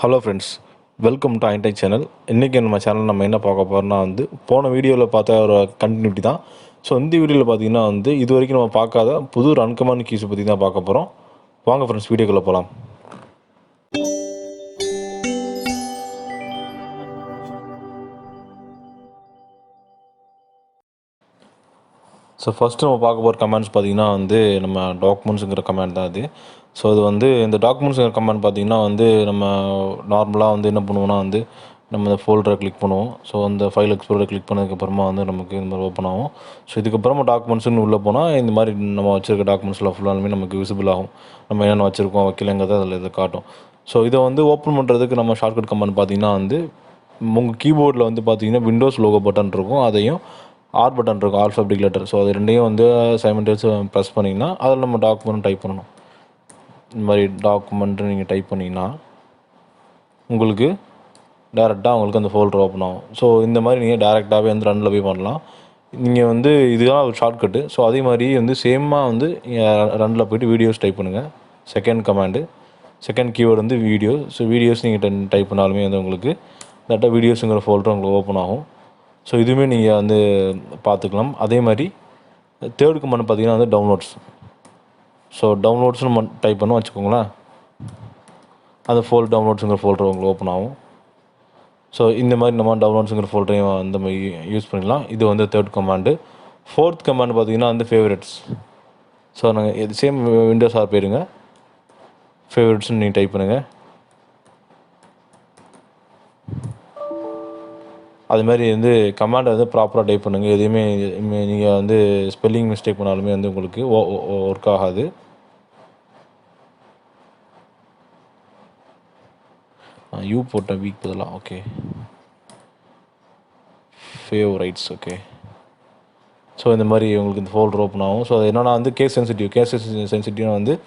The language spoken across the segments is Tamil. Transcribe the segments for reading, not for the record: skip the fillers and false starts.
ஹலோ ஃப்ரெண்ட்ஸ், வெல்கம் டு ஐன்டெக் சேனல். இன்றைக்கி நம்ம சேனல் நம்ம என்ன பார்க்க போகிறோம்னா போன வீடியோவில் பார்த்த ஒரு கண்டினியூட்டி தான். ஸோ இந்த வீடியோவில் பார்த்தீங்கன்னா இது வரைக்கும் நம்ம பார்க்காத புது அன்கமாண்ட் கீஸை பற்றி தான் பார்க்க போகிறோம். வாங்க ஃப்ரெண்ட்ஸ், வீடியோக்குள்ளே போகலாம். ஸோ ஃபஸ்ட்டு நம்ம பார்க்க போகிற கமெண்ட்ஸ் பார்த்திங்கன்னா நம்ம டாக்குமெண்ட்ஸுங்கிற கமெண்ட் தான் இது. ஸோ இது இந்த டாக்குமெண்ட்ஸுங்கிற கமெண்ட் பார்த்திங்கன்னா நம்ம நார்மலாக என்ன பண்ணுவோம்னா நம்ம இந்த ஃபோல்டரை கிளிக் பண்ணுவோம். ஸோ அந்த ஃபைல் எக்ஸ்ப்ளோரை கிளிக் பண்ணதுக்கப்புறமா நமக்கு இந்த மாதிரி ஓப்பன் ஆகும். ஸோ இதுக்கப்புறமா டாக்குமெண்ட்ஸ்னு உள்ளே போனால் இந்த மாதிரி நம்ம வச்சுருக்க டாக்குமெண்ட்ஸில் ஃபுல்லாலுமே நமக்கு விசிபிள் ஆகும். நம்ம என்னென்ன வச்சுருக்கோம் வைக்கலைங்கிறத அதில் இதை காட்டும். ஸோ இதை ஓப்பன் பண்ணுறதுக்கு நம்ம ஷார்ட்கட் கமெண்ட் பார்த்திங்கன்னா உங்கள் கீபோர்டில் பார்த்திங்கன்னா விண்டோஸ் லோகோ பட்டன் இருக்கும், அதையும் ஆர் பட்டன் இருக்கும், ஆல்ஃபபெட்டிக் லெட்டர். ஸோ அது ரெண்டையும் சைமல்டேனியஸாக ப்ரெஸ் பண்ணிங்கன்னா அதில் நம்ம டாக்குமெண்ட் டைப் பண்ணணும். இந்த மாதிரி டாக்குமெண்ட்டு நீங்கள் டைப் பண்ணிங்கன்னா உங்களுக்கு டேரெக்டாக உங்களுக்கு அந்த ஃபோல்டர் ஓப்பன் ஆகும். ஸோ இந்த மாதிரி நீங்கள் டேரெக்டாகவே ரன்னில் போய் பண்ணலாம். நீங்கள் இதுதான் ஒரு ஷார்ட்கட்டு. ஸோ அதே மாதிரி சேமாக ரன்னில் போய்ட்டு வீடியோஸ் டைப் பண்ணுங்கள். Second command, second keyword video. So videos நீங்கள் டைப் பண்ணாலுமே உங்களுக்கு டேரெக்டாக வீடியோஸுங்கிற ஃபோல்டர் உங்களுக்கு ஓப்பன் ஆகும். ஸோ இதுவுமே நீங்கள் பார்த்துக்கலாம். அதே மாதிரி தேர்ட் கமாண்ட் பார்த்தீங்கன்னா டவுன்லோட்ஸ். ஸோ டவுன்லோட்ஸ்னு நம்ம டைப் பண்ண வச்சுக்கோங்களேன், அந்த டவுன்லோட்ஸுங்கிற ஃபோல்டர் உங்களுக்கு ஓப்பன் ஆகும். ஸோ இந்த மாதிரி நம்ம டவுன்லோட்ஸுங்கிற ஃபோல்டரையும் அந்த மாதிரி யூஸ் பண்ணிக்கலாம். இது தேர்ட் கமாண்டு. ஃபோர்த் கமாண்ட் பார்த்தீங்கன்னா ஃபேவரட்ஸ். ஸோ நாங்கள் இது சேம் விண்டோஸ்+r போயிருங்க, ஃபேவரட்ஸ்னு நீங்கள் டைப் பண்ணுங்கள். அதுமாதிரி கமாண்டை ப்ராப்பராக டைப் பண்ணுங்கள். எதுவுமே நீங்கள் ஸ்பெல்லிங் மிஸ்டேக் பண்ணாலுமே உங்களுக்கு ஒர்க் ஆகாது. யூ போட்டேன் வீக் பதிலாக. Okay, favourites. ஓகே, ஸோ இந்த மாதிரி உங்களுக்கு இந்த ஃபோல்டர் ஓப்பன் ஆகும். ஸோ அது என்னென்னா கேஸ் சென்சிட்டிவ்னா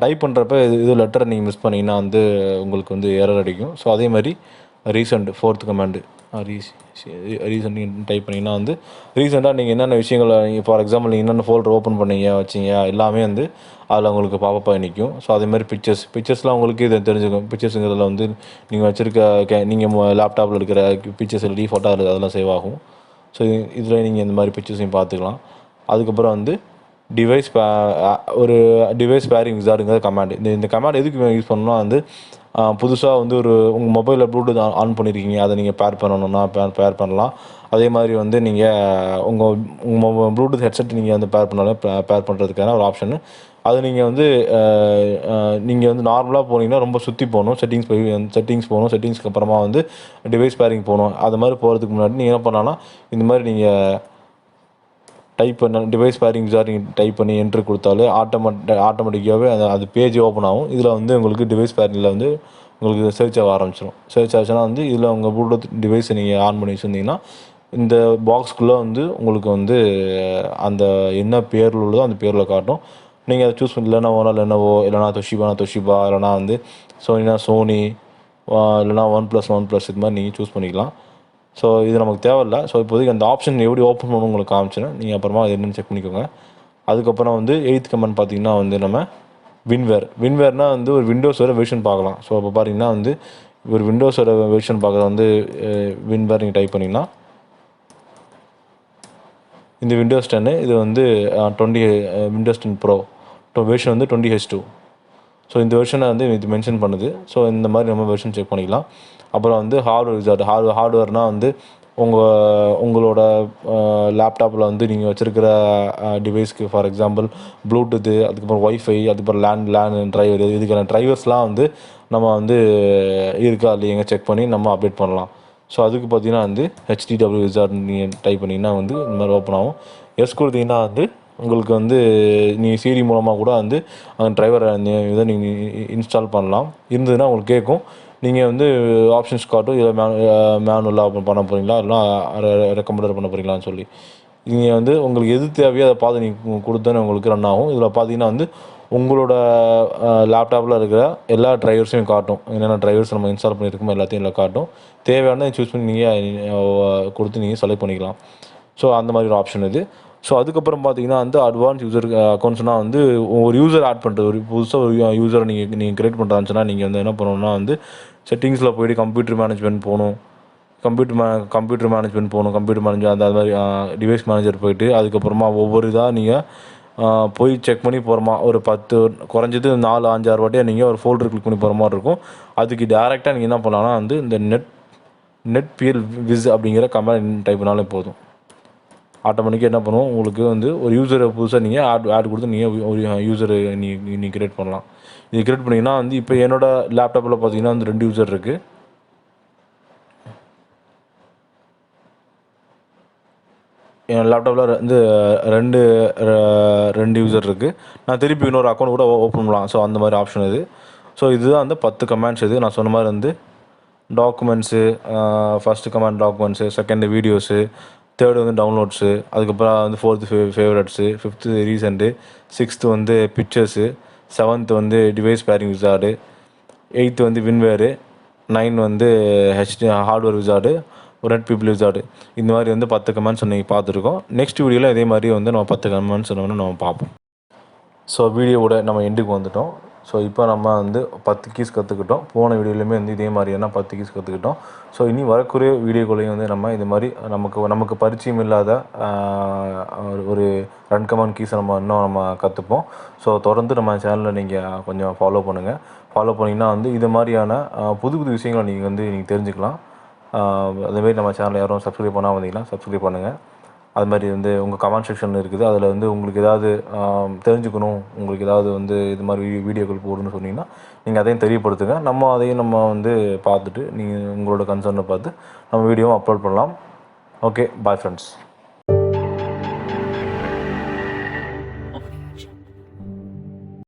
டைப் பண்ணுறப்ப இது லெட்டரை நீங்கள் மிஸ் பண்ணிங்கன்னா உங்களுக்கு எரர் அடிக்கும். ஸோ அதே மாதிரி ரீசெண்ட் ஃபோர்த் கமாண்டு ரீசெண்ட் நீங்கள் டைப் பண்ணிங்கன்னா ரீசெண்டாக நீங்கள் என்னென்ன விஷயங்களை ஃபார் எக்ஸாம்பிள் நீங்கள் என்னென்ன ஃபோல்டர் ஓப்பன் பண்ணீங்க வச்சிங்க எல்லாமே அதில் உங்களுக்கு பாப்பப்பாக நிற்கும். ஸோ அதேமாதிரி பிக்சர்ஸ்லாம் உங்களுக்கு இதை தெரிஞ்சுக்கும். பிக்சர்ஸுங்கிறதுல நீங்கள் வச்சுருக்க நீங்கள் லேப்டாப்பில் இருக்கிற பிக்சர்ஸ் டிஃபால்ட்டாக அதெல்லாம் சேவ் ஆகும். ஸோ இதில் நீங்கள் இந்த மாதிரி பிக்சர்ஸையும் பார்த்துக்கலாம். அதுக்கப்புறம் டிவைஸ் பேரிங் விசார்டுங்கிற கமாண்ட். இந்த கமாண்ட் எதுக்கு யூஸ் பண்ணணும்னா புதுசாக ஒரு உங்கள் மொபைலில் ப்ளூடூத் ஆன் பண்ணியிருக்கீங்க, அதை நீங்கள் பேர் பண்ணணுன்னா பேர் பண்ணலாம். அதே மாதிரி நீங்கள் உங்கள் ப்ளூடூத் ஹெட்செட் நீங்கள் பேர் பண்ணாலும் பேர் பண்ணுறதுக்கான ஒரு ஆப்ஷனு. அது நீங்கள் நீங்கள் நார்மலாக போனீங்கன்னா ரொம்ப சுற்றி போகணும். செட்டிங்ஸ் போகணும். செட்டிங்ஸ்க்கு அப்புறமா டிவைஸ் பேரிங் போகணும். அது மாதிரி போகிறதுக்கு முன்னாடி நீங்கள் என்ன பண்ணலாம்னா இந்த மாதிரி நீங்கள் டைப் பண்ண டிவைஸ் பேரிங் விசார்ட் நீங்கள் டைப் பண்ணி என்ட்ரு கொடுத்தாலே ஆட்டோமேட்டிக்காகவே அது பேஜ் ஓப்பன் ஆகும். இதில் உங்களுக்கு டிவைஸ் பேரிங்கில் உங்களுக்கு சர்ச் ஆக ஆரம்பிச்சிடும். சர்ச் ஆச்சுன்னா இதில் உங்கள் ப்ளூடூத் டிவைஸை நீங்கள் ஆன் பண்ணி வச்சுருந்தீங்கன்னா இந்த பாக்ஸ்க்குள்ளே உங்களுக்கு அந்த என்ன பேரில் உள்ளதோ அந்த பேரில் காட்டும். நீங்கள் அதை சூஸ் பண்ணி லெனோவோ இல்லைனா தொஷிபா இல்லைனா சோனி இல்லைனா ஒன் ப்ளஸ் இது மாதிரி நீங்கள் சூஸ் பண்ணிக்கலாம். ஸோ இது நமக்கு தேவையில்லை. ஸோ இப்போதைக்கு அந்த ஆப்ஷன் எப்படி ஓப்பன் பண்ணணும் உங்களுக்கு காமிச்சிடும். நீங்கள் அப்புறமா அது என்னென்னு செக் பண்ணிக்கோங்க. அதுக்கப்புறம் எயித் கமெண்ட் பார்த்தீங்கன்னா நம்ம வின்வேர்னால் ஒரு விண்டோஸோட வெர்ஷன் பார்க்கலாம். ஸோ அப்போ பார்த்தீங்கன்னா ஒரு விண்டோஸோட வெர்ஷன் பார்க்குறது வின்வேர் நீங்கள் டைப் பண்ணிங்கன்னா இந்த விண்டோஸ் 10 இது 20 Windows 10 bro version 20H2. So இந்த வெர்ஷனை இது மென்ஷன் பண்ணுது. ஸோ இந்த மாதிரி நம்ம வெர்ஷன் செக் பண்ணிக்கலாம். அப்புறம் ஹார்ட்வேர் விசார்ட். ஹார்ட்வேர்னால் உங்களோட லேப்டாப்பில் நீங்கள் வச்சுருக்கிற டிவைஸ்க்கு ஃபார் எக்ஸாம்பிள் ப்ளூடூத்து, அதுக்கப்புறம் ஒய்ஃபை, அதுக்கப்புறம் லேண்ட் டிரைவர், இதுக்கான டிரைவர்ஸ்லாம் நம்ம இருக்கா இல்லையங்க செக் பண்ணி நம்ம அப்டேட் பண்ணலாம். ஸோ அதுக்கு பார்த்தீங்கன்னா hdwwiz நீங்கள் டைப் பண்ணிங்கன்னா இந்த மாதிரி ஓப்பன் ஆகும். எஸ் கொடுத்தீங்கன்னா உங்களுக்கு நீங்கள் சிடி மூலமாக கூட அந்த டிரைவரை இதை நீங்கள் இன்ஸ்டால் பண்ணலாம். இருந்ததுன்னா உங்களுக்கு கேட்கும். நீங்கள் ஆப்ஷன்ஸ் காட்டும். இதில் மேனுவலாக பண்ண போகிறீங்களா இல்லைனா ரெக்கமெண்டர் பண்ண போகிறீங்களான்னு சொல்லி நீங்கள் உங்களுக்கு எது தேவையோ அதை பார்த்து நீங்கள் கொடுத்தோன்னே உங்களுக்கு ரன் ஆகும். இதில் பார்த்தீங்கன்னா உங்களோட லேப்டாப்பில் இருக்கிற எல்லா டிரைவர்ஸையும் காட்டும். என்னென்ன டிரைவர்ஸ் நம்ம இன்ஸ்டால் பண்ணியிருக்கோமோ எல்லாத்தையும் இல்லை காட்டும். தேவையானதை சூஸ் பண்ணி நீங்கள் கொடுத்து நீங்கள் செலக்ட் பண்ணிக்கலாம். ஸோ அந்த மாதிரி ஒரு ஆப்ஷன் இது. ஸோ அதுக்கப்புறம் பார்த்தீங்கன்னா வந்து அட்வான்ஸ் யூசர் அக்கௌண்ட்ஸ்னால் வந்து ஒரு யூசர் ஆட் பண்ணுறது, ஒரு புதுசாக ஒரு யூசரை நீங்கள் கிரியேட் பண்ணுறாச்சுன்னா நீங்கள் வந்து என்ன பண்ணணும்னா வந்து செட்டிங்ஸில் போய்ட்டு கம்ப்யூட்டர் மேனேஜ்மெண்ட் போகணும். கம்ப்யூட்டர் மேனேஜ்மெண்ட் போகணும். கம்ப்யூட்டர் மேனேஜர் அந்த மாதிரி டிவைஸ் மேனேஜர் போய்ட்டு அதுக்கப்புறமா ஒவ்வொரு இதாக நீங்கள் போய் செக் பண்ணி போகிற ஒரு 10 குறைஞ்சது 4-5-6 வாட்டியாக நீங்கள் ஒரு ஃபோல்டர் கிளிக் பண்ணி போகிற மாதிரி இருக்கும். அதுக்கு டேரெக்டாக நீங்கள் என்ன பண்ணலாம்னா வந்து இந்த netplwiz அப்படிங்கிற கமெண்ட் டைப் பண்ணாலே போதும். ஆட்டோமேட்டிக்காக என்ன பண்ணுவோம், உங்களுக்கு வந்து ஒரு யூசரை புதுசாக நீங்கள் ஆட் கொடுத்து நீங்கள் ஒரு யூசரை நீங்கள் கிரியேட் பண்ணலாம். இது கிரியேட் பண்ணிங்கன்னா வந்து இப்போ என்னோடய லேப்டாப்பில் பார்த்தீங்கன்னா வந்து 2 யூசர் இருக்குது. என் லேப்டாப்பில் வந்து ரெண்டு யூசர் இருக்குது. நான் திருப்பி இன்னொரு அக்கௌண்ட் கூட ஓப்பன் பண்ணலாம். ஸோ அந்த மாதிரி ஆப்ஷன் இது. ஸோ இதுதான் வந்து 10 கமெண்ட்ஸ். இது நான் சொன்ன மாதிரி வந்து documents, first comment documents, second videos, third வந்து டவுன்லோட்ஸு, அதுக்கப்புறம் வந்து fourth favourites, fifth recent, sixth வந்து பிக்சர்ஸு, செவன்த்து வந்து டிவைஸ் பேரிங் விசார்டு, எயித்து வந்து வின்வேரு, 9 வந்து ஹார்ட்வேர் விசார்டு, ஒரு netplwiz. இந்த மாதிரி வந்து 10 கமெண்ட்ஸ் நீங்கள் பார்த்துருக்கோம். நெக்ஸ்ட் வீடியோவில் இதே மாதிரி வந்து நம்ம 10 கமெண்ட்ஸ் நம்ம பார்ப்போம். ஸோ வீடியோவோட நம்ம எண்டுக்கு வந்துவிட்டோம். ஸோ இப்போ நம்ம வந்து 10 கீஸ் கற்றுக்கிட்டோம். போன வீடியோலையுமே வந்து இதே மாதிரியான 10 கீஸ் கற்றுக்கிட்டோம். ஸோ இனி வரக்கூடிய வீடியோக்குள்ளேயும் வந்து நம்ம இது மாதிரி நமக்கு பரிச்சயம் இல்லாத ஒரு ரன் கமாண்ட் கீஸை நம்ம கற்றுப்போம். ஸோ தொடர்ந்து நம்ம சேனலில் நீங்கள் கொஞ்சம் ஃபாலோ பண்ணுங்கள். ஃபாலோ பண்ணிங்கன்னா வந்து இது மாதிரியான புது புது விஷயங்களை நீங்கள் தெரிஞ்சுக்கலாம். அதேமாரி நம்ம சேனலில் யாரும் சப்ஸ்கிரைப் பண்ணாமல் வந்தீங்கன்னா சப்ஸ்கிரைப் பண்ணுங்கள். அது மாதிரி வந்து உங்கள் கமெண்ட் செக்ஷன் இருக்குது. அதில் வந்து உங்களுக்கு ஏதாவது தெரிஞ்சுக்கணும், உங்களுக்கு ஏதாவது வந்து இது மாதிரி வீடியோக்கள் போடணும்னு சொன்னீங்கன்னா நீங்கள் அதையும் தெரியப்படுத்துங்க. அதையும் நம்ம வந்து பார்த்துட்டு நீங்கள் உங்களோட கன்சர்னை பார்த்து நம்ம வீடியோவும் அப்லோட் பண்ணலாம். Okay, bye friends.